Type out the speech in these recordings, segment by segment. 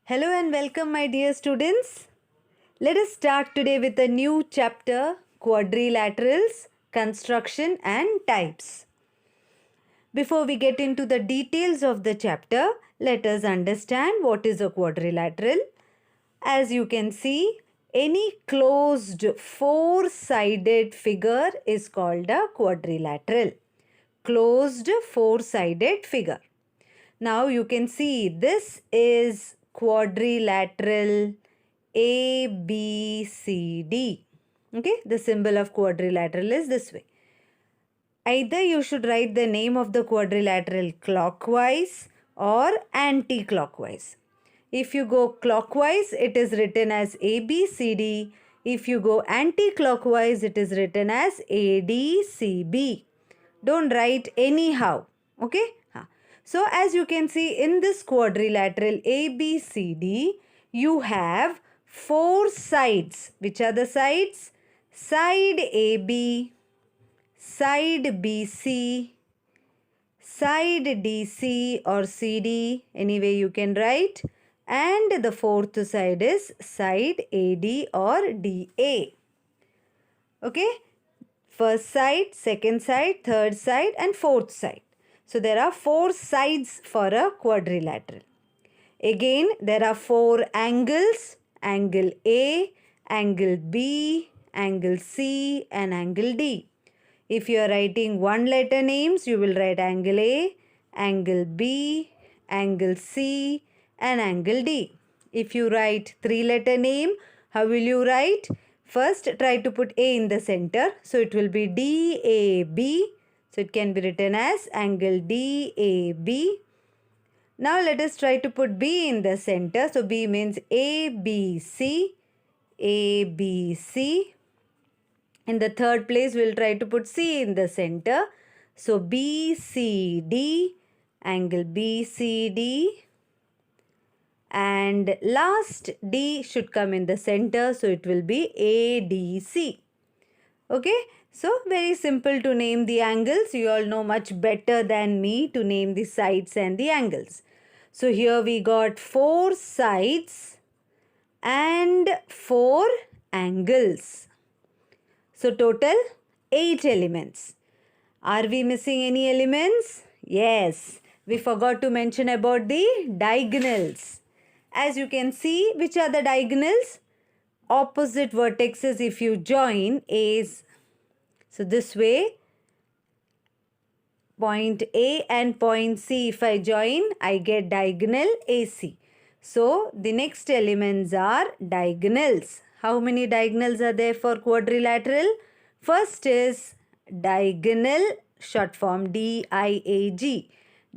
Hello and welcome, my dear students. Let us start today with a new chapter, quadrilaterals, construction and types. Before we get into the details of the chapter, let us understand what is a quadrilateral. As you can see, any closed four-sided figure is called a quadrilateral. Closed four-sided figure. Now you can see this is quadrilateral ABCD. Okay, the symbol of quadrilateral is this way. Either you should write the name of the quadrilateral clockwise or anti-clockwise. If you go clockwise, it is written as ABCD. If you go anti-clockwise, it is written as ADCB. Don't write anyhow. Okay? So as you can see in this quadrilateral ABCD, you have four sides. Which are the sides? Side AB, side BC, side DC or CD, anyway you can write, and the fourth side is side AD or DA. Okay? First side, second side, third side and fourth side. So there are four sides for a quadrilateral. Again, there are four angles, angle A, angle B, angle C and angle D. If you are writing one letter names, you will write angle A, angle B, angle C and angle D. If you write three letter name, how will you write? First, try to put A in the center. So it will be DAB. So it can be written as angle DAB. Now let us try to put B in the center. So B means ABC. ABC. In the third place, we'll try to put C in the center. So BCD, angle BCD. And last D should come in the center. So it will be ADC. Okay. So very simple to name the angles. You all know much better than me to name the sides and the angles. So here we got four sides and four angles. So total 8 elements. Are we missing any elements? Yes. We forgot to mention about the diagonals. As you can see, which are the diagonals? Opposite vertexes if you join A's. So this way, point A and point C, if I join, I get diagonal AC. So the next elements are diagonals. How many diagonals are there for quadrilateral? First is diagonal, short form DIAG.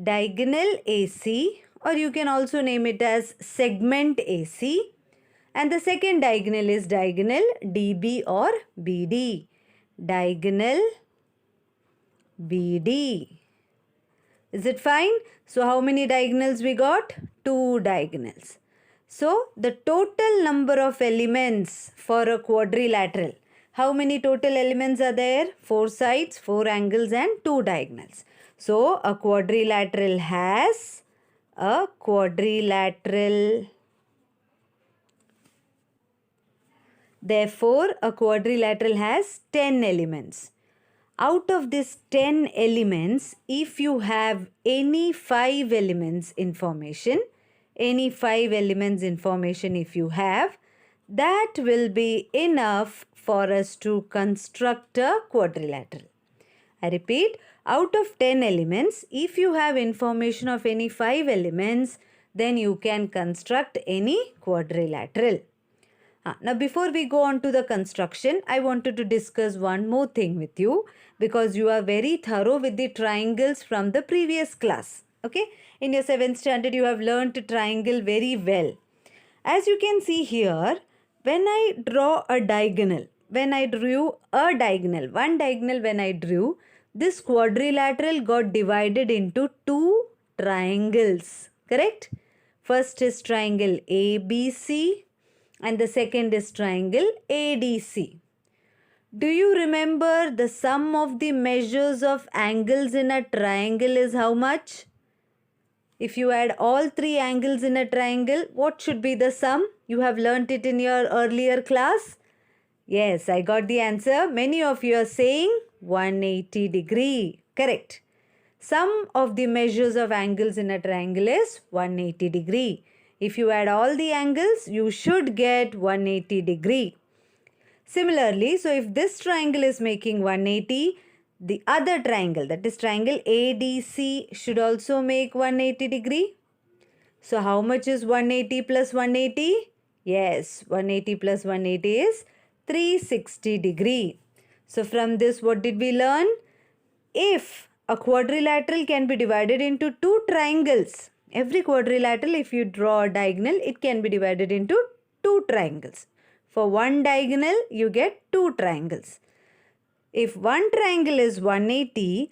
Diagonal AC, or you can also name it as segment AC. And the second diagonal is diagonal DB or BD. Diagonal BD. Is it fine? So how many diagonals we got? 2 diagonals. So the total number of elements for a quadrilateral. How many total elements are there? 4 sides, 4 angles and 2 diagonals. So a quadrilateral has Therefore, a quadrilateral has 10 elements. Out of these 10 elements, if you have any 5 elements information if you have, that will be enough for us to construct a quadrilateral. I repeat, out of 10 elements, if you have information of any 5 elements, then you can construct any quadrilateral. Now before we go on to the construction, I wanted to discuss one more thing with you because you are very thorough with the triangles from the previous class. Okay, in your 7th standard you have learned triangle very well. As you can see here, when I draw a diagonal, one diagonal when I drew, this quadrilateral got divided into 2 triangles. Correct? First is triangle ABC. And the second is triangle ADC. Do you remember the sum of the measures of angles in a triangle is how much? If you add all three angles in a triangle, what should be the sum? You have learnt it in your earlier class. Yes, I got the answer. Many of you are saying 180 degree. Correct. Sum of the measures of angles in a triangle is 180 degree. If you add all the angles, you should get 180 degree. Similarly, so if this triangle is making 180, the other triangle, that is triangle ADC, should also make 180 degree. So how much is 180 plus 180? Yes, 180 plus 180 is 360 degree. So from this, what did we learn? If a quadrilateral can be divided into two triangles, every quadrilateral, if you draw a diagonal, it can be divided into two triangles. For one diagonal, you get two triangles. If one triangle is 180,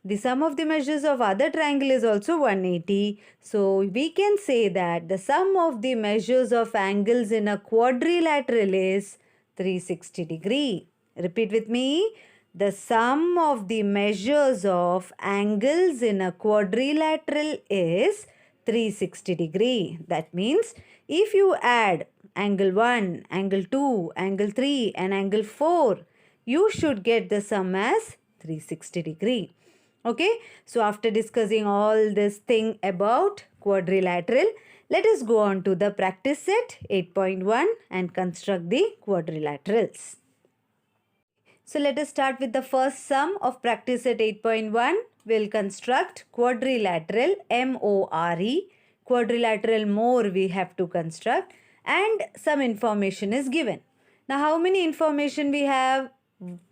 the sum of the measures of other triangle is also 180. So we can say that the sum of the measures of angles in a quadrilateral is 360 degree. Repeat with me. The sum of the measures of angles in a quadrilateral is 360 degree. That means if you add angle 1, angle 2, angle 3 and angle 4, you should get the sum as 360 degree. Okay, so after discussing all this thing about quadrilateral, let us go on to the practice set 8.1 and construct the quadrilaterals. So let us start with the first sum of practice set 8.1. We'll construct quadrilateral MORE. Quadrilateral more we have to construct and some information is given. Now how many information we have?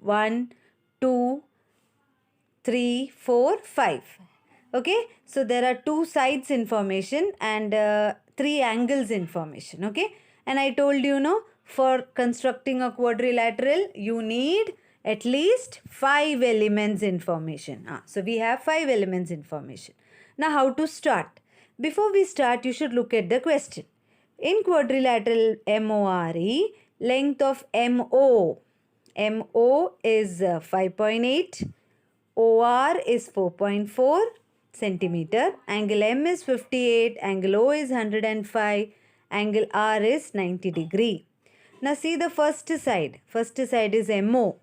1, 2, 3, 4, 5. Okay, so there are two sides information and three angles information. Okay, and I told you, no, for constructing a quadrilateral, you need at least 5 elements information. So we have 5 elements information. Now how to start? Before we start, you should look at the question. In quadrilateral MORE, length of MO is 5.8, OR is 4.4 centimeter, angle M is 58, angle O is 105, angle R is 90 degree. Now see the first side. First side is MO.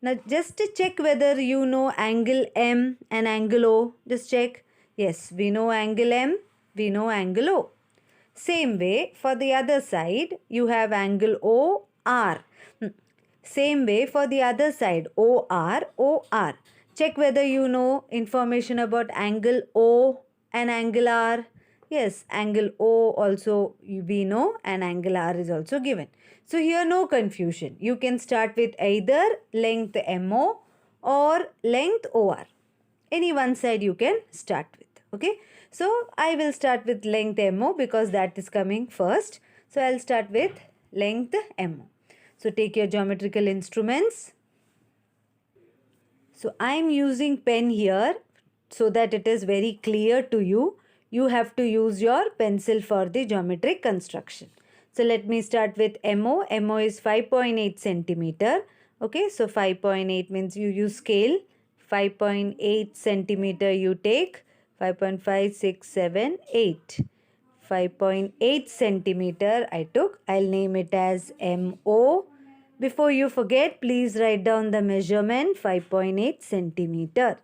Now just to check whether you know angle M and angle O. Just check. Yes, we know angle M, we know angle O. Same way for the other side, you have angle OR. Same way for the other side, OR. Check whether you know information about angle O and angle R. Yes, angle O also we know and angle R is also given. So here no confusion. You can start with either length MO or length OR. Any one side you can start with. Okay. So I will start with length MO because that is coming first. So I'll start with length MO. So take your geometrical instruments. So I am using pen here so that it is very clear to you. You have to use your pencil for the geometric construction. So let me start with MO. MO is 5.8 centimeter. Okay, so 5.8 means you use scale. 5.8 centimeter you take. 5.5, 6, 7, 8. 5.8 centimeter I took. I'll name it as MO. Before you forget, please write down the measurement 5.8 centimeter.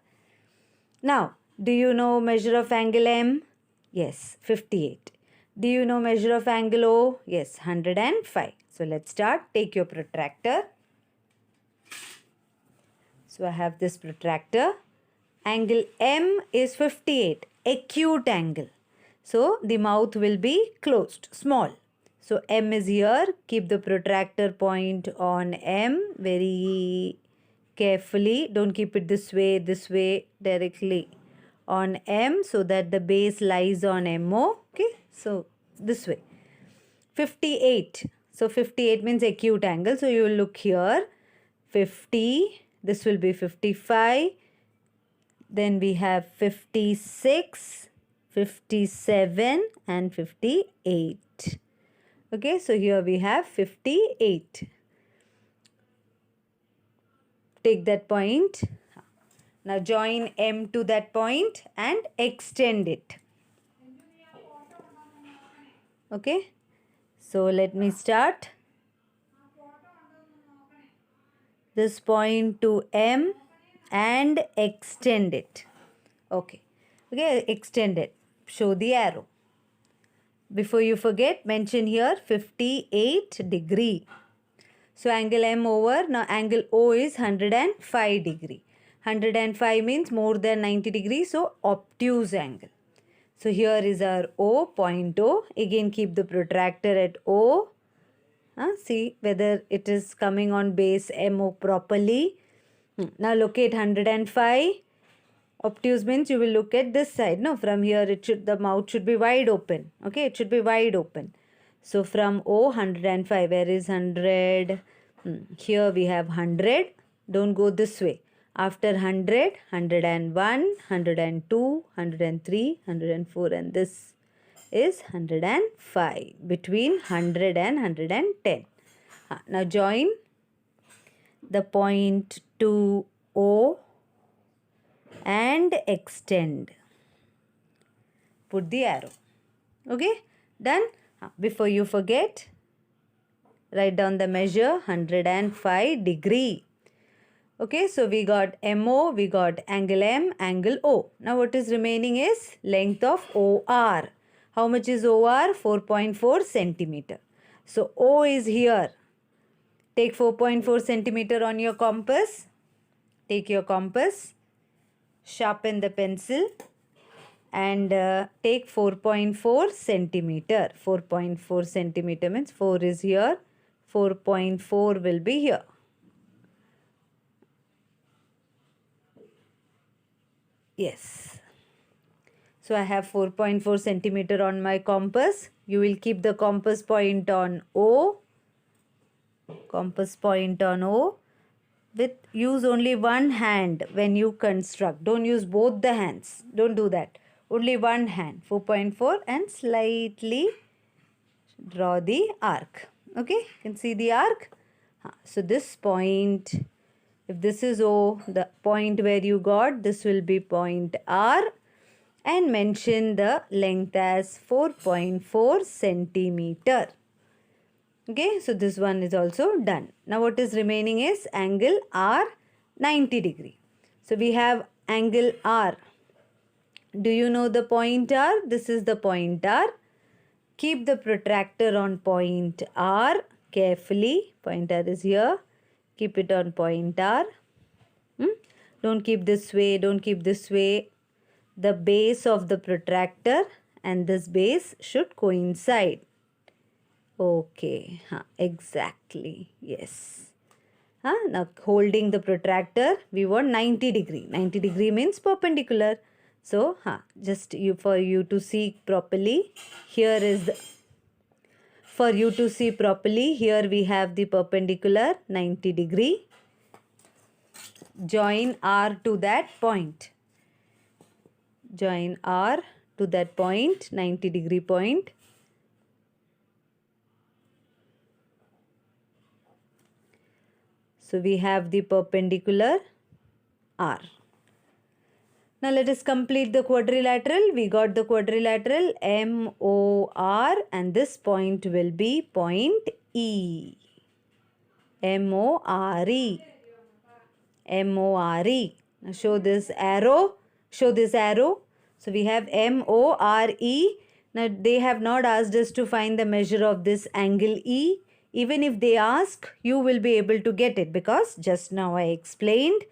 Now, do you know measure of angle M? Yes, 58. Do you know measure of angle O? Yes, 105. So let's start. Take your protractor. So I have this protractor. Angle M is 58, acute angle. So the mouth will be closed, small. So M is here. Keep the protractor point on M very carefully. Don't keep it this way directly on M so that the base lies on MO. Okay, so this way. 58. So 58 means acute angle. So you will look here. 50. This will be 55. Then we have 56, 57 and 58. Okay, so here we have 58. Take that point. Now join M to that point and extend it. Okay, so let me start this point to M and extend it. Okay, extend it. Show the arrow. Before you forget, mention here 58 degree. So angle M over, now angle O is 105 degree. 105 means more than 90 degrees, so obtuse angle. So here is our O, point O. Again keep the protractor at O. See whether it is coming on base MO properly. Now locate 105. Obtuse means you will look at this side. No, from here the mouth should be wide open. Okay, it should be wide open. So from O, 105. Where is 100? Here we have 100. Don't go this way. After 100, 101, 102, 103, 104, and this is 105. Between 100 and 110. Now join the point to O and extend. Put the arrow. Okay, done. Before you forget, write down the measure 105 degree. Okay, so we got MO, we got angle M, angle O. Now what is remaining is length of OR. How much is OR? 4.4 centimeter. So O is here. Take 4.4 centimeter on your compass. Take your compass. Sharpen the pencil and take 4.4 centimeter. 4.4 centimeter means 4 is here. 4.4 will be here. Yes. So I have 4.4 centimeter on my compass. You will keep the compass point on O. Compass point on O. Use only one hand when you construct. Don't use both the hands. Don't do that. Only one hand. 4.4 and slightly draw the arc. Okay, you can see the arc. So this point, if this is O, the point where you got, this will be point R, and mention the length as 4.4 centimeter. Okay, so this one is also done. Now what is remaining is angle R, 90 degree. So we have angle R. Do you know the point R? This is the point R. Keep the protractor on point R carefully. Point R is here. Keep it on point R. Don't keep this way. Don't keep this way. The base of the protractor and this base should coincide. Okay, exactly, yes. Now holding the protractor, we want 90 degree. 90 degree means perpendicular. So, for you to see properly, here we have the perpendicular 90 degree. Join R to that point. Join R to that point, 90 degree point. So we have the perpendicular R. Now let us complete the quadrilateral. We got the quadrilateral MOR and this point will be point E. MORE. MORE. Now show this arrow. Show this arrow. So we have MORE. Now they have not asked us to find the measure of this angle E. Even if they ask, you will be able to get it because just now I explained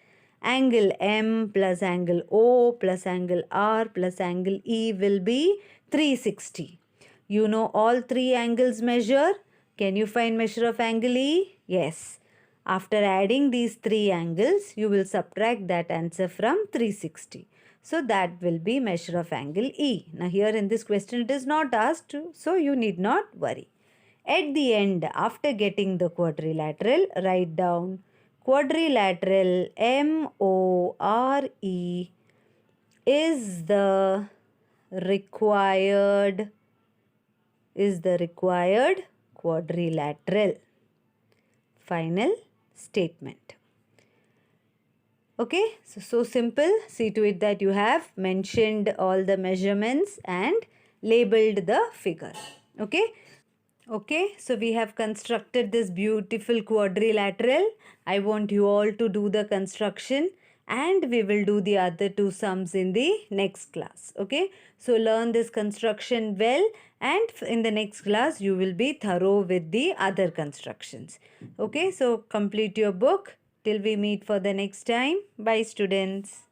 angle M plus angle O plus angle R plus angle E will be 360. You know all three angles measure. Can you find measure of angle E? Yes. After adding these three angles, you will subtract that answer from 360. So that will be measure of angle E. Now here in this question it is not asked, so you need not worry. At the end, after getting the quadrilateral, write down quadrilateral MORE is the required quadrilateral. Final statement. Okay, so simple. See to it that you have mentioned all the measurements and labeled the figure. Okay, so we have constructed this beautiful quadrilateral. I want you all to do the construction and we will do the other two sums in the next class. Okay, so learn this construction well, and in the next class you will be thorough with the other constructions. Okay, so complete your book till we meet for the next time. Bye, students.